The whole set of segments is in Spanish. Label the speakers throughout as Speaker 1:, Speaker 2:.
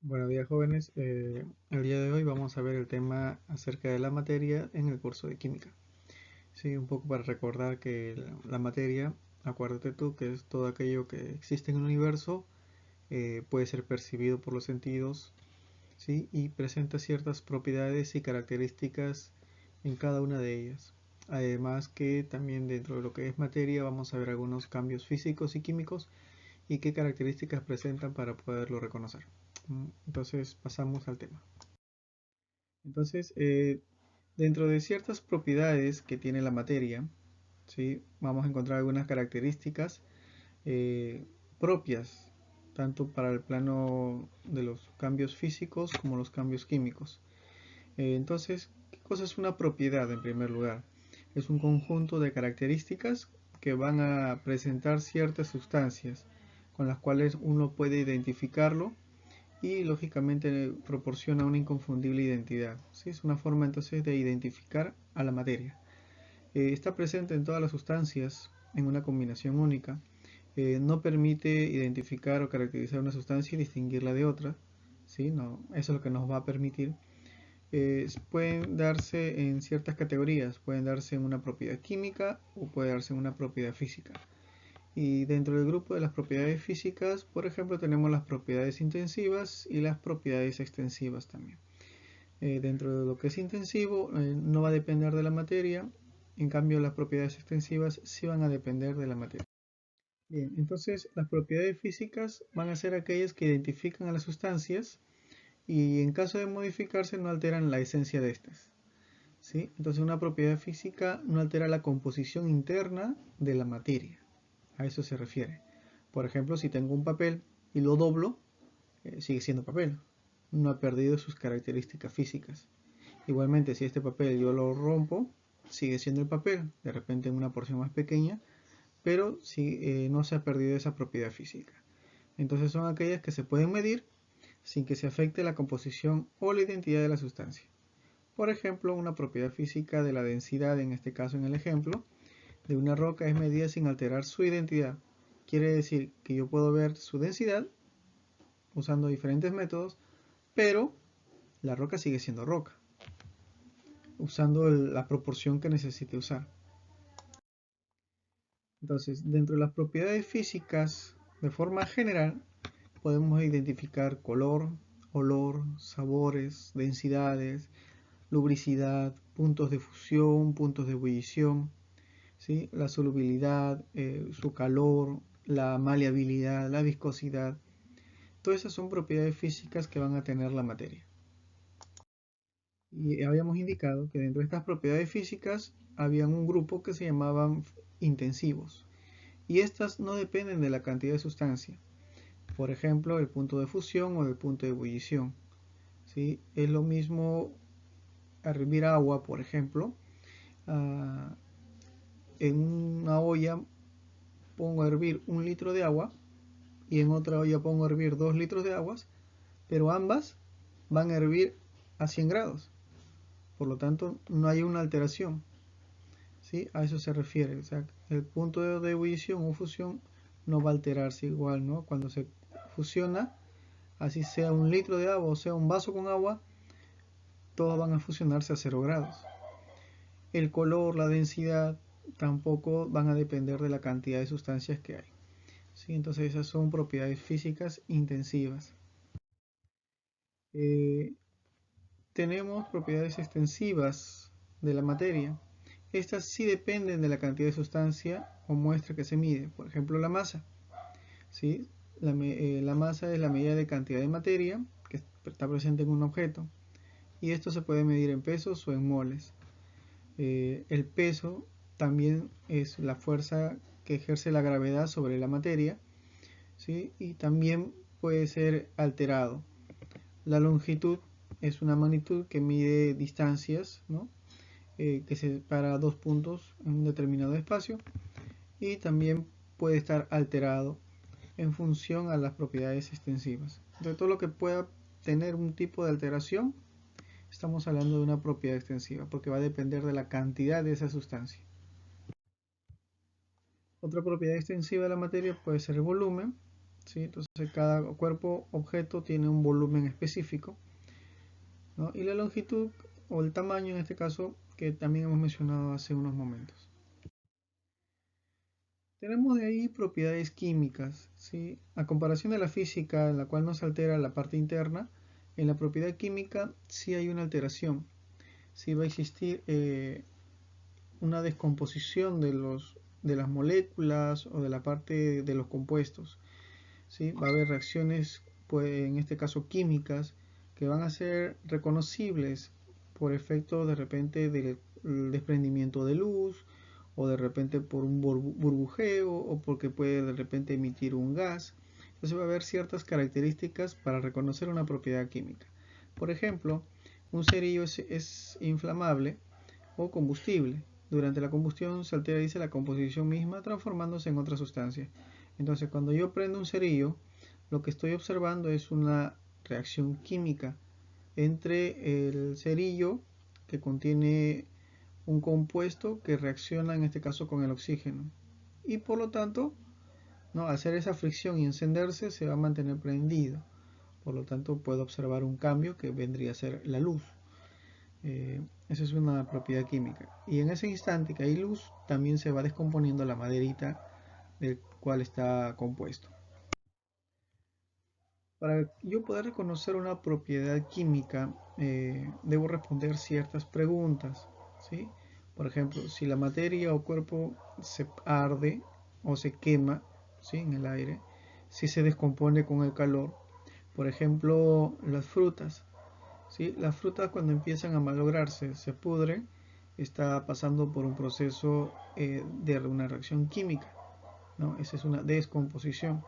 Speaker 1: Buenos días, jóvenes. El día de hoy vamos a ver el tema acerca de la materia en el curso de química. Sí, un poco para recordar que la materia, acuérdate tú, que es todo aquello que existe en el universo, puede ser percibido por los sentidos, ¿sí? Y presenta ciertas propiedades y características en cada una de ellas. Además que también dentro de lo que es materia vamos a ver algunos cambios físicos y químicos y qué características presentan para poderlo reconocer. Entonces pasamos al tema. Entonces, dentro de ciertas propiedades que tiene la materia, ¿sí? Vamos a encontrar algunas características eh, propias, tanto para el plano de los cambios físicos como los cambios químicos. Entonces, ¿qué cosa es una propiedad en primer lugar? Es un conjunto de características que van a presentar ciertas sustancias con las cuales uno puede identificarlo y lógicamente proporciona una inconfundible identidad. ¿Sí? Es una forma entonces de identificar a la materia. Está presente en todas las sustancias en una combinación única. No permite identificar o caracterizar una sustancia y distinguirla de otra. ¿Sí? No, eso es lo que nos va a permitir. Pueden darse en ciertas categorías, pueden darse en una propiedad química o puede darse en una propiedad física. Y dentro del grupo de las propiedades físicas, por ejemplo, tenemos las propiedades intensivas y las propiedades extensivas también. Dentro de lo que es intensivo, no va a depender de la materia, en cambio las propiedades extensivas sí van a depender de la materia. Bien, entonces las propiedades físicas van a ser aquellas que identifican a las sustancias y en caso de modificarse no alteran la esencia de estas. ¿Sí? Entonces una propiedad física no altera la composición interna de la materia. A eso se refiere. Por ejemplo, si tengo un papel y lo doblo, sigue siendo papel. No ha perdido sus características físicas. Igualmente, si este papel yo lo rompo, sigue siendo el papel, de repente en una porción más pequeña, pero no se ha perdido esa propiedad física. Entonces son aquellas que se pueden medir sin que se afecte la composición o la identidad de la sustancia. Por ejemplo, una propiedad física de la densidad, en este caso en el ejemplo, de una roca es medida sin alterar su identidad. Quiere decir que yo puedo ver su densidad usando diferentes métodos, pero la roca sigue siendo roca, usando la proporción que necesite usar. Entonces, dentro de las propiedades físicas, de forma general, podemos identificar color, olor, sabores, densidades, lubricidad, puntos de fusión, puntos de ebullición, ¿sí? La solubilidad, su calor, la maleabilidad, la viscosidad. Todas esas son propiedades físicas que van a tener la materia. Y habíamos indicado que dentro de estas propiedades físicas habían un grupo que se llamaban intensivos. Y estas no dependen de la cantidad de sustancia. Por ejemplo, el punto de fusión o el punto de ebullición. ¿Sí? Es lo mismo hervir agua, por ejemplo. Uh, en una olla pongo a hervir 1 litro de agua y en otra olla pongo a hervir 2 litros de agua, pero ambas van a hervir a 100 grados. Por lo tanto, no hay una alteración. ¿Sí? A eso se refiere. O sea, el punto de ebullición o fusión no va a alterarse igual, ¿no? Cuando se fusiona, así sea 1 litro de agua o sea un vaso con agua, todos van a fusionarse a 0 grados. El color, la densidad, tampoco van a depender de la cantidad de sustancias que hay. ¿Sí? Entonces esas son propiedades físicas intensivas. Eh, Tenemos propiedades extensivas de la materia. Estas sí dependen de la cantidad de sustancia o muestra que se mide. Por ejemplo, la masa. ¿Sí? La masa es la medida de cantidad de materia que está presente en un objeto. Y esto se puede medir en pesos o en moles. El peso también es la fuerza que ejerce la gravedad sobre la materia, ¿sí? Y también puede ser alterado. La longitud es una magnitud que mide distancias, ¿no? Que separa dos puntos en un determinado espacio y también puede estar alterado en función a las propiedades extensivas. De todo lo que pueda tener un tipo de alteración, estamos hablando de una propiedad extensiva, porque va a depender de la cantidad de esa sustancia. Otra propiedad extensiva de la materia puede ser el volumen, ¿sí? Entonces cada cuerpo objeto tiene un volumen específico, ¿no? Y la longitud o el tamaño en este caso que también hemos mencionado hace unos momentos. Tenemos de ahí propiedades químicas, ¿sí? A comparación de la física en la cual no se altera la parte interna, en la propiedad química sí hay una alteración, sí va a existir una descomposición de las moléculas o de la parte de los compuestos, ¿sí? Va a haber reacciones, pues, en este caso químicas, que van a ser reconocibles por efecto de repente del desprendimiento de luz o de repente por un burbujeo o porque puede de repente emitir un gas. Entonces va a haber ciertas características para reconocer una propiedad química. Por ejemplo, un cerillo es inflamable o combustible. Durante la combustión se altera, dice, la composición misma transformándose en otra sustancia. Entonces, cuando yo prendo un cerillo, lo que estoy observando es una reacción química entre el cerillo, que contiene un compuesto que reacciona en este caso con el oxígeno. Y por lo tanto, ¿no? Al hacer esa fricción y encenderse, se va a mantener prendido. Por lo tanto, puedo observar un cambio que vendría a ser la luz. Esa es una propiedad química. Y en ese instante que hay luz, también se va descomponiendo la maderita del cual está compuesto. Para yo poder reconocer una propiedad química, debo responder ciertas preguntas, ¿sí? Por ejemplo, si la materia o cuerpo se arde o se quema, ¿sí? En el aire, si se descompone con el calor. Por ejemplo, las frutas, ¿sí? Las frutas cuando empiezan a malograrse, se pudren, está pasando por un proceso de una reacción química, ¿no? Esa es una descomposición.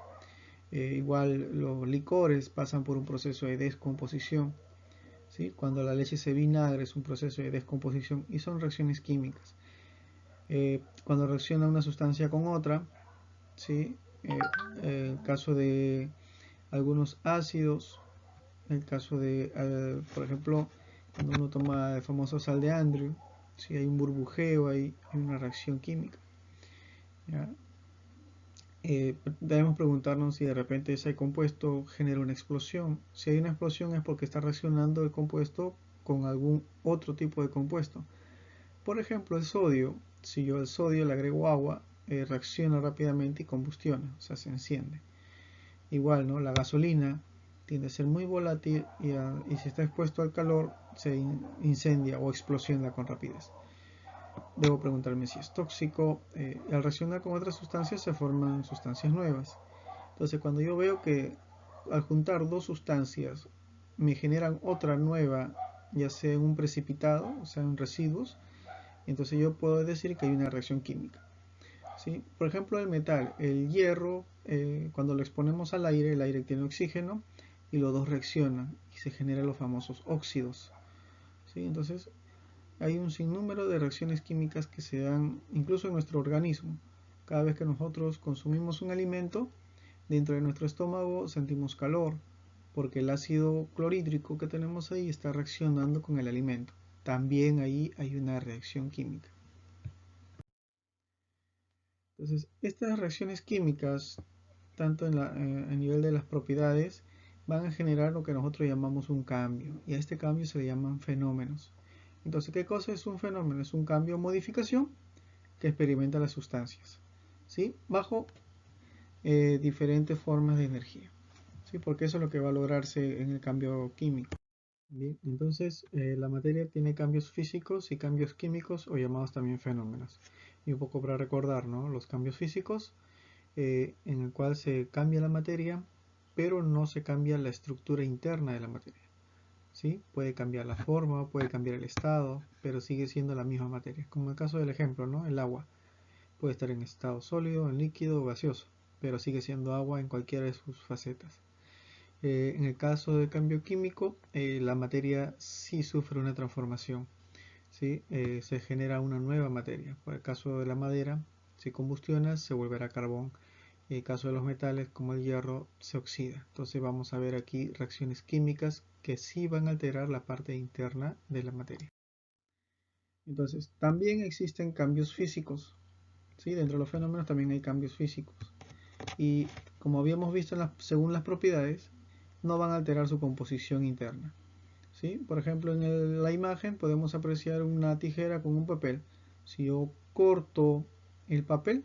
Speaker 1: Igual los licores pasan por un proceso de descomposición, ¿sí? Cuando la leche se vinagre es un proceso de descomposición y son reacciones químicas. Cuando reacciona una sustancia con otra, ¿sí? El caso de algunos ácidos, el caso de, por ejemplo, cuando uno toma el famoso sal de Andrew, si hay un burbujeo, hay una reacción química. ¿Ya? Debemos preguntarnos si de repente ese compuesto genera una explosión. Si hay una explosión es porque está reaccionando el compuesto con algún otro tipo de compuesto. Por ejemplo, el sodio, si yo al sodio le agrego agua, reacciona rápidamente y combustiona, o sea, se enciende. Igual, ¿no? La gasolina tiende a ser muy volátil y si está expuesto al calor se incendia o explosiona con rapidez. Debo preguntarme si es tóxico. Al reaccionar con otras sustancias se forman sustancias nuevas. Entonces, cuando yo veo que al juntar dos sustancias me generan otra nueva, ya sea en un precipitado, o sea, en residuos, entonces yo puedo decir que hay una reacción química. ¿Sí? Por ejemplo, el metal, el hierro, cuando lo exponemos al aire, el aire tiene oxígeno y los dos reaccionan y se generan los famosos óxidos. ¿Sí? Entonces, hay un sinnúmero de reacciones químicas que se dan incluso en nuestro organismo. Cada vez que nosotros consumimos un alimento, dentro de nuestro estómago sentimos calor, porque el ácido clorhídrico que tenemos ahí está reaccionando con el alimento. También ahí hay una reacción química. Entonces, estas reacciones químicas, tanto a nivel de las propiedades, van a generar lo que nosotros llamamos un cambio, y a este cambio se le llaman fenómenos. Entonces, ¿qué cosa es un fenómeno? Es un cambio o modificación que experimenta las sustancias, ¿sí? Bajo diferentes formas de energía, ¿sí? Porque eso es lo que va a lograrse en el cambio químico. Bien, entonces la materia tiene cambios físicos y cambios químicos o llamados también fenómenos. Y un poco para recordar, ¿no? Los cambios físicos en el cual se cambia la materia, pero no se cambia la estructura interna de la materia. ¿Sí? Puede cambiar la forma, puede cambiar el estado, pero sigue siendo la misma materia. Como el caso del ejemplo, ¿no? El agua puede estar en estado sólido, en líquido o gaseoso, pero sigue siendo agua en cualquiera de sus facetas. En el caso del cambio químico, la materia sí sufre una transformación, ¿sí? Se genera una nueva materia. Por el caso de la madera, si combustiona, se volverá carbón. En el caso de los metales, como el hierro, se oxida. Entonces vamos a ver aquí reacciones químicas que sí van a alterar la parte interna de la materia. Entonces, también existen cambios físicos, ¿sí? Dentro de los fenómenos también hay cambios físicos. Y como habíamos visto según las propiedades, no van a alterar su composición interna. ¿Sí? Por ejemplo, en la imagen podemos apreciar una tijera con un papel. Si yo corto el papel,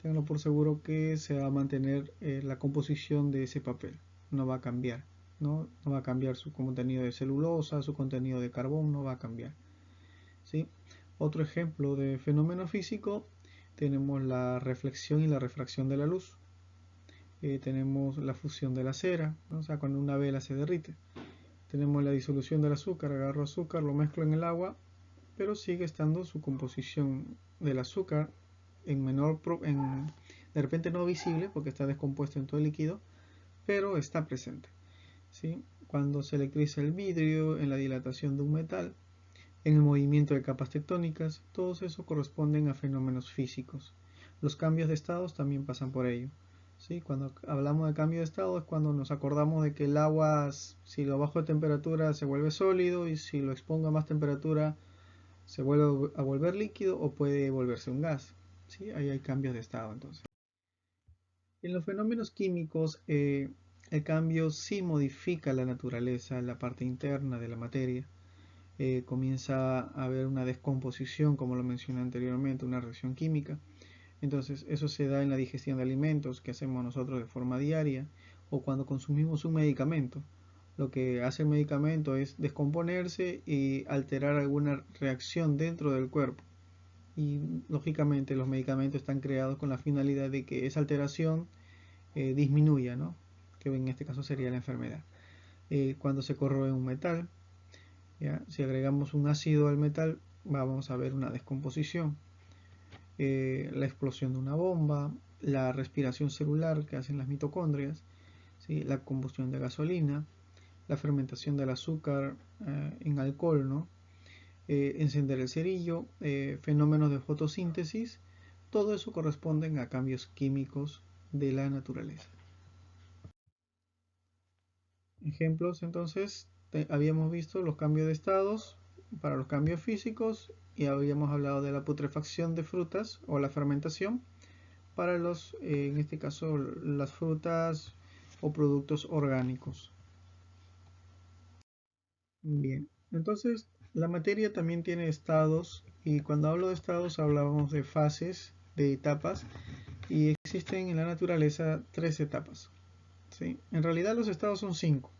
Speaker 1: tengo por seguro que se va a mantener la composición de ese papel. No va a cambiar. No va a cambiar su contenido de celulosa, su contenido de carbón, no va a cambiar. ¿Sí? Otro ejemplo de fenómeno físico, tenemos la reflexión y la refracción de la luz. Tenemos la fusión de la cera, ¿no? O sea, cuando una vela se derrite. Tenemos la disolución del azúcar, agarro azúcar, lo mezclo en el agua, pero sigue estando su composición del azúcar en de repente no visible porque está descompuesto en todo el líquido, pero está presente. ¿Sí? Cuando se electriza el vidrio, en la dilatación de un metal, en el movimiento de capas tectónicas, todos eso corresponden a fenómenos físicos. Los cambios de estados también pasan por ello. ¿Sí? Cuando hablamos de cambio de estado es cuando nos acordamos de que el agua, si lo bajo de temperatura, se vuelve sólido, y si lo expongo a más temperatura, se vuelve a volver líquido o puede volverse un gas. ¿Sí? Ahí hay cambios de estado entonces. En los fenómenos químicos, el cambio sí modifica la naturaleza, la parte interna de la materia. Comienza a haber una descomposición, como lo mencioné anteriormente, una reacción química. Entonces, eso se da en la digestión de alimentos que hacemos nosotros de forma diaria o cuando consumimos un medicamento. Lo que hace el medicamento es descomponerse y alterar alguna reacción dentro del cuerpo. Y lógicamente los medicamentos están creados con la finalidad de que esa alteración disminuya, ¿no? Que en este caso sería la enfermedad. Cuando se corroe un metal, ¿ya? Si agregamos un ácido al metal, vamos a ver una descomposición. La explosión de una bomba, la respiración celular que hacen las mitocondrias, ¿sí? La combustión de gasolina, la fermentación del azúcar en alcohol, ¿no? Encender el cerillo, fenómenos de fotosíntesis, todo eso corresponden a cambios químicos de la naturaleza. Ejemplos, entonces, habíamos visto los cambios de estados para los cambios físicos y habíamos hablado de la putrefacción de frutas o la fermentación para en este caso, las frutas o productos orgánicos. Bien, entonces la materia también tiene estados y cuando hablo de estados hablábamos de fases, de etapas y existen en la naturaleza 3 etapas. ¿Sí? En realidad los estados son 5,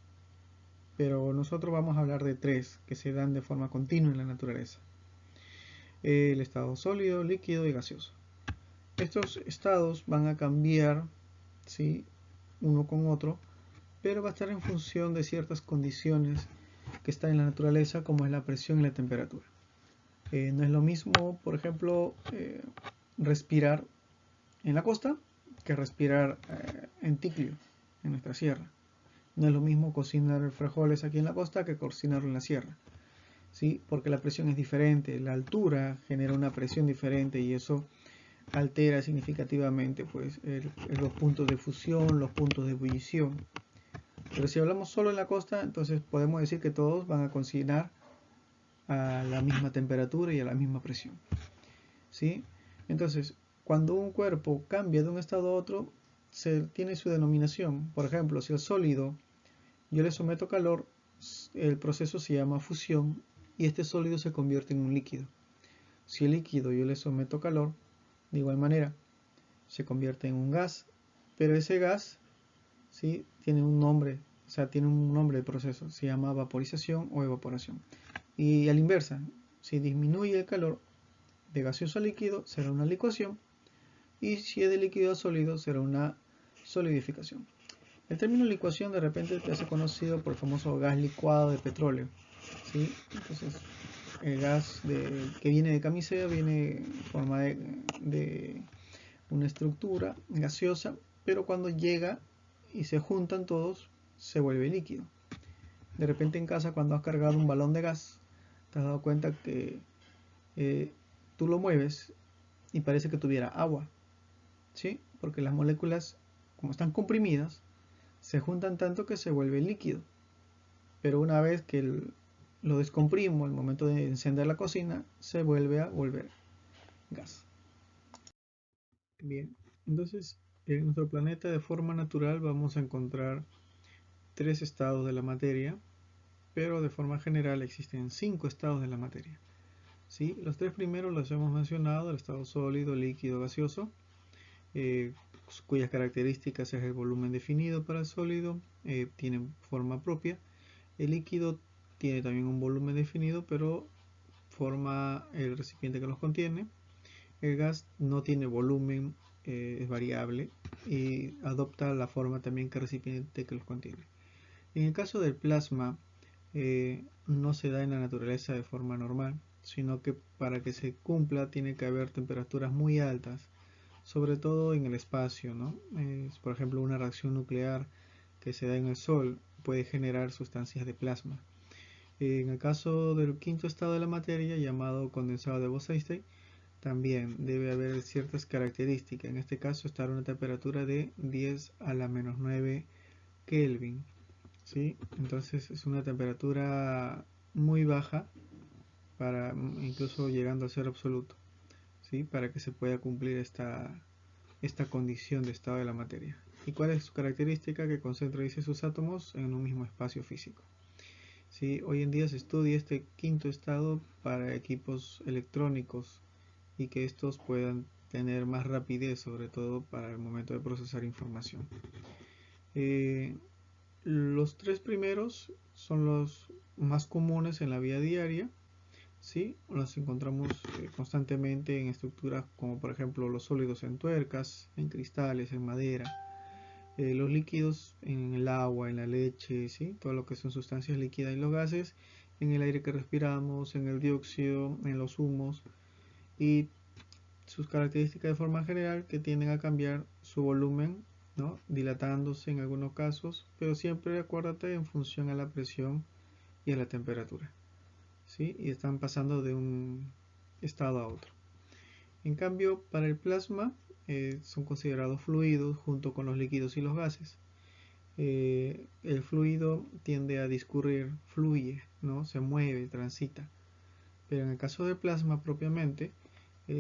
Speaker 1: pero nosotros vamos a hablar de 3 que se dan de forma continua en la naturaleza. El estado sólido, líquido y gaseoso. Estos estados van a cambiar, ¿sí? Uno con otro, pero va a estar en función de ciertas condiciones que están en la naturaleza, como es la presión y la temperatura. No es lo mismo, por ejemplo, respirar en la costa que respirar en Ticlio, en nuestra sierra. No es lo mismo cocinar frijoles aquí en la costa que cocinarlo en la sierra. ¿Sí? Porque la presión es diferente, la altura genera una presión diferente y eso altera significativamente pues, los puntos de fusión, los puntos de ebullición. Pero si hablamos solo en la costa, entonces podemos decir que todos van a cocinar a la misma temperatura y a la misma presión. ¿Sí? Entonces, cuando un cuerpo cambia de un estado a otro, tiene su denominación. Por ejemplo, si el sólido yo le someto calor, el proceso se llama fusión y este sólido se convierte en un líquido. Si el líquido yo le someto calor, de igual manera, se convierte en un gas, pero ese gas, ¿sí? Tiene un nombre, o sea, tiene un nombre de proceso, se llama vaporización o evaporación. Y a la inversa, si disminuye el calor de gaseoso a líquido, será una licuación, y si es de líquido a sólido, será una solidificación. El término licuación de repente te hace conocido por el famoso gas licuado de petróleo, ¿sí? Entonces, el gas que viene de camisea viene en forma de una estructura gaseosa, pero cuando llega y se juntan todos, se vuelve líquido. De repente en casa, cuando has cargado un balón de gas, te has dado cuenta que tú lo mueves y parece que tuviera agua, ¿sí? Porque las moléculas, como están comprimidas, se juntan tanto que se vuelve líquido. Pero una vez que lo descomprimo al momento de encender la cocina, se vuelve a volver gas. Bien, entonces En nuestro planeta de forma natural vamos a encontrar tres estados de la materia, pero de forma general existen cinco estados de la materia. ¿Sí? Los tres primeros los hemos mencionado: el estado sólido, líquido, gaseoso, eh, cuyas características es el volumen definido para el sólido, tienen forma propia. El líquido tiene también un volumen definido, pero forma el recipiente que los contiene. El gas no tiene volumen, es variable y adopta la forma también que el recipiente que los contiene. En el caso del plasma, no se da en la naturaleza de forma normal, sino que para que se cumpla tiene que haber temperaturas muy altas, sobre todo en el espacio, ¿no? Por ejemplo, una reacción nuclear que se da en el Sol puede generar sustancias de plasma. En el caso del quinto estado de la materia, llamado condensado de Bose-Einstein, también debe haber ciertas características. En este caso, estar a una temperatura de 10 a la menos 9 Kelvin. ¿Sí? Entonces es una temperatura muy baja, para incluso llegando a ser absoluto, ¿sí? Para que se pueda cumplir esta condición de estado de la materia. ¿Y cuál es su característica? Que concentra, dice, sus átomos en un mismo espacio físico. ¿Sí? Hoy en día se estudia este quinto estado para equipos electrónicos y que estos puedan tener más rapidez, sobre todo para el momento de procesar información. Los tres primeros son los más comunes en la vida diaria, ¿sí? Los encontramos constantemente en estructuras como por ejemplo los sólidos en tuercas, en cristales, en madera, los líquidos en el agua, en la leche, ¿sí? Todo lo que son sustancias líquidas, y los gases en el aire que respiramos, en el dióxido, en los humos, y sus características de forma general que tienden a cambiar su volumen, ¿no? Dilatándose en algunos casos, pero siempre acuérdate en función a la presión y a la temperatura, ¿sí? Y están pasando de un estado a otro. En cambio, para el plasma son considerados fluidos junto con los líquidos y los gases. El fluido tiende a discurrir, fluye, ¿no? Se mueve, transita. Pero en el caso del plasma propiamente,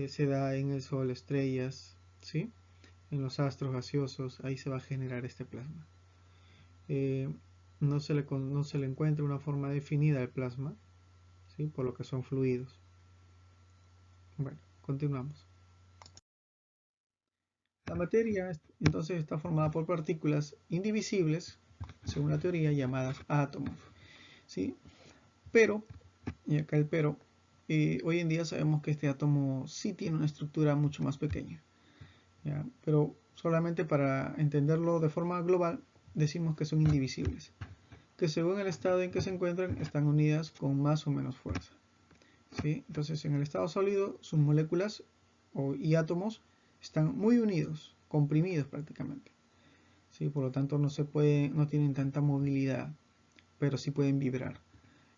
Speaker 1: se da en el Sol, estrellas, ¿sí? En los astros gaseosos, ahí se va a generar este plasma. Eh, no se le encuentra una forma definida al plasma, ¿sí? Por lo que son fluidos. Bueno, continuamos. La materia entonces está formada por partículas indivisibles, según la teoría, llamadas átomos, ¿sí? Pero, y acá el pero, hoy en día sabemos que este átomo sí tiene una estructura mucho más pequeña, ¿ya? Pero solamente para entenderlo de forma global, decimos que son indivisibles, que según el estado en que se encuentran están unidas con más o menos fuerza, ¿sí? Entonces, en el estado sólido, sus moléculas y átomos están muy unidos, comprimidos prácticamente, ¿sí? Por lo tanto, no tienen tanta movilidad, pero sí pueden vibrar.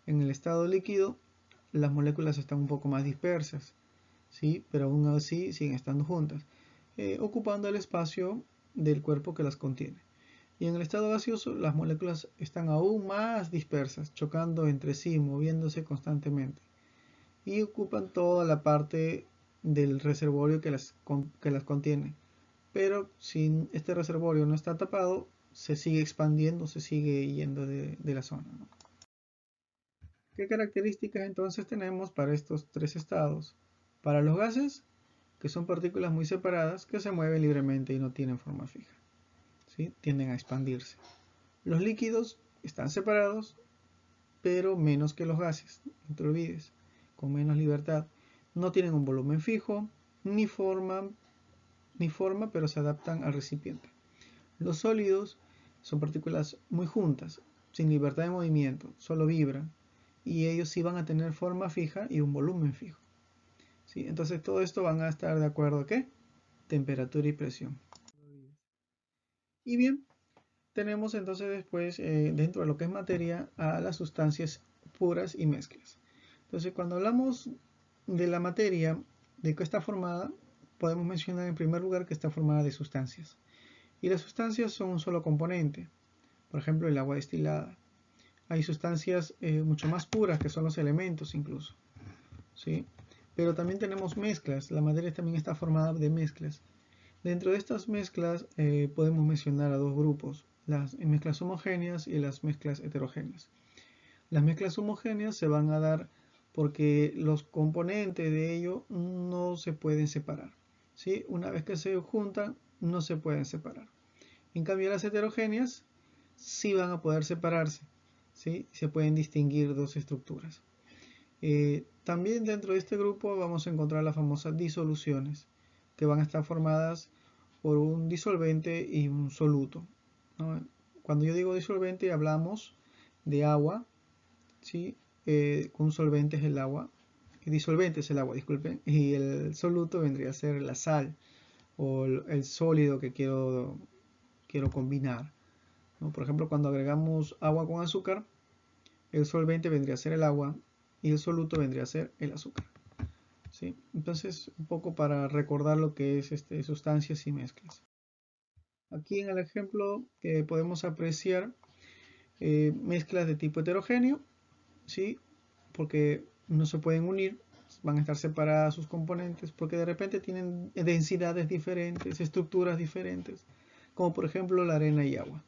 Speaker 1: En el estado líquido, las moléculas están un poco más dispersas, ¿sí? Pero aún así siguen estando juntas, ocupando el espacio del cuerpo que las contiene. Y en el estado gaseoso, las moléculas están aún más dispersas, chocando entre sí, moviéndose constantemente, y ocupan toda la parte del reservorio que las contiene. Pero si este reservorio no está tapado, se sigue expandiendo, se sigue yendo de la zona, ¿no? ¿Qué características entonces tenemos para estos tres estados? Para los gases, que son partículas muy separadas que se mueven libremente y no tienen forma fija, ¿sí? Tienden a expandirse. Los líquidos están separados, pero menos que los gases, no te olvides, con menos libertad. No tienen un volumen fijo, ni forma, pero se adaptan al recipiente. Los sólidos son partículas muy juntas, sin libertad de movimiento, solo vibran, y ellos sí van a tener forma fija y un volumen fijo, ¿sí? Entonces todo esto van a estar de acuerdo a ¿qué? Temperatura y presión. Y bien, tenemos entonces después, dentro de lo que es materia, a las sustancias puras y mezclas. Entonces, cuando hablamos de la materia, de qué está formada, podemos mencionar en primer lugar que está formada de sustancias. Y las sustancias son un solo componente. Por ejemplo, el agua destilada. Hay sustancias mucho más puras, que son los elementos incluso, ¿sí? Pero también tenemos mezclas. La materia también está formada de mezclas. Dentro de estas mezclas podemos mencionar a dos grupos, las mezclas homogéneas y las mezclas heterogéneas. Las mezclas homogéneas se van a dar porque los componentes de ello no se pueden separar, ¿sí? Una vez que se juntan, no se pueden separar. En cambio, las heterogéneas sí van a poder separarse, ¿sí? Se pueden distinguir dos estructuras. También dentro de este grupo vamos a encontrar las famosas disoluciones, que van a estar formadas por un disolvente y un soluto, ¿no? Cuando yo digo disolvente hablamos de agua, ¿sí? Un solvente es el agua, el disolvente es el agua, disculpen, y el soluto vendría a ser la sal o el sólido que quiero combinar, ¿no? Por ejemplo, cuando agregamos agua con azúcar, el solvente vendría a ser el agua y el soluto vendría a ser el azúcar, ¿sí? Entonces, un poco para recordar lo que es sustancias y mezclas. Aquí en el ejemplo podemos apreciar mezclas de tipo heterogéneo, ¿sí? Porque no se pueden unir, van a estar separadas sus componentes porque de repente tienen densidades diferentes, estructuras diferentes, como por ejemplo la arena y agua,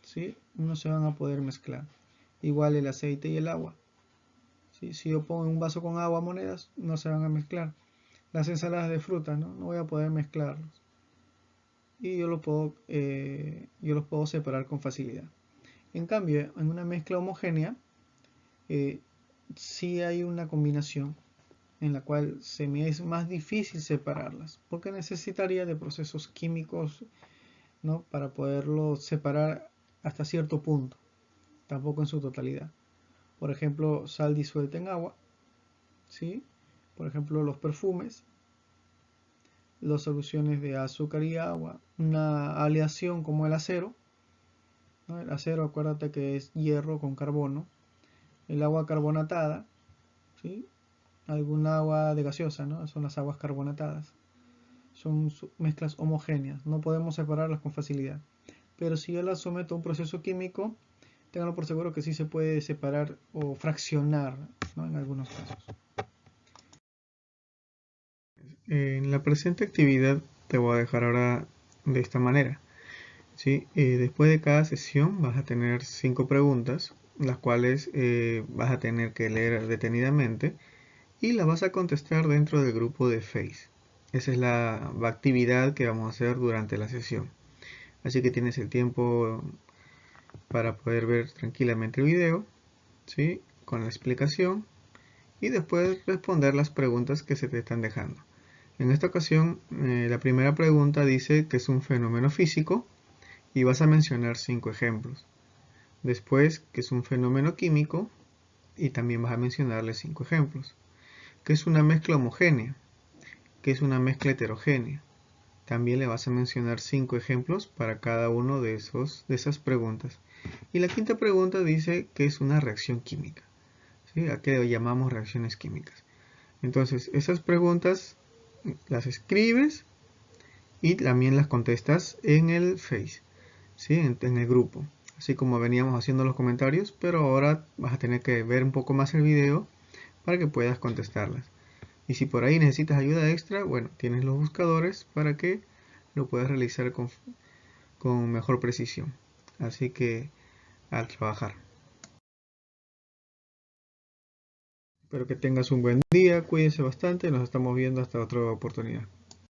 Speaker 1: ¿sí? No se van a poder mezclar. Igual el aceite y el agua, ¿sí? Si yo pongo en un vaso con agua monedas, no se van a mezclar. Las ensaladas de frutas, ¿no? No voy a poder mezclarlos. Y yo los puedo separar con facilidad. En cambio, en una mezcla homogénea, sí hay una combinación en la cual se me es más difícil separarlas, porque necesitaría de procesos químicos, ¿no? Para poderlo separar hasta cierto punto, tampoco en su totalidad. Por ejemplo, sal disuelta en agua, ¿sí? Por ejemplo, los perfumes, las soluciones de azúcar y agua, una aleación como el acero, ¿no? El acero, acuérdate que es hierro con carbono, el agua carbonatada, ¿sí? Algún agua de gaseosa, ¿no? Son las aguas carbonatadas. Son mezclas homogéneas, no podemos separarlas con facilidad. Pero si yo las someto a un proceso químico, ténganlo por seguro que sí se puede separar o fraccionar, ¿no? En algunos casos. En la presente actividad te voy a dejar ahora de esta manera, ¿sí? Después de cada sesión vas a tener 5 preguntas, las cuales vas a tener que leer detenidamente y las vas a contestar dentro del grupo de Face. Esa es la actividad que vamos a hacer durante la sesión. Así que tienes el tiempo para poder ver tranquilamente el video, ¿sí? Con la explicación y después responder las preguntas que se te están dejando. En esta ocasión, la primera pregunta dice que es un fenómeno físico y vas a mencionar 5 ejemplos. Después, que es un fenómeno químico y también vas a mencionarle 5 ejemplos. Que es una mezcla homogénea, que es una mezcla heterogénea. También le vas a mencionar 5 ejemplos para cada uno de esas preguntas. Y la quinta pregunta dice que es una reacción química, ¿sí? ¿A qué llamamos reacciones químicas? Entonces, esas preguntas las escribes y también las contestas en el Face, ¿sí? En el grupo. Así como veníamos haciendo los comentarios, pero ahora vas a tener que ver un poco más el video para que puedas contestarlas. Y si por ahí necesitas ayuda extra, bueno, tienes los buscadores para que lo puedas realizar con mejor precisión. Así que al trabajar. Espero que tengas un buen día, cuídense bastante, nos estamos viendo hasta otra oportunidad.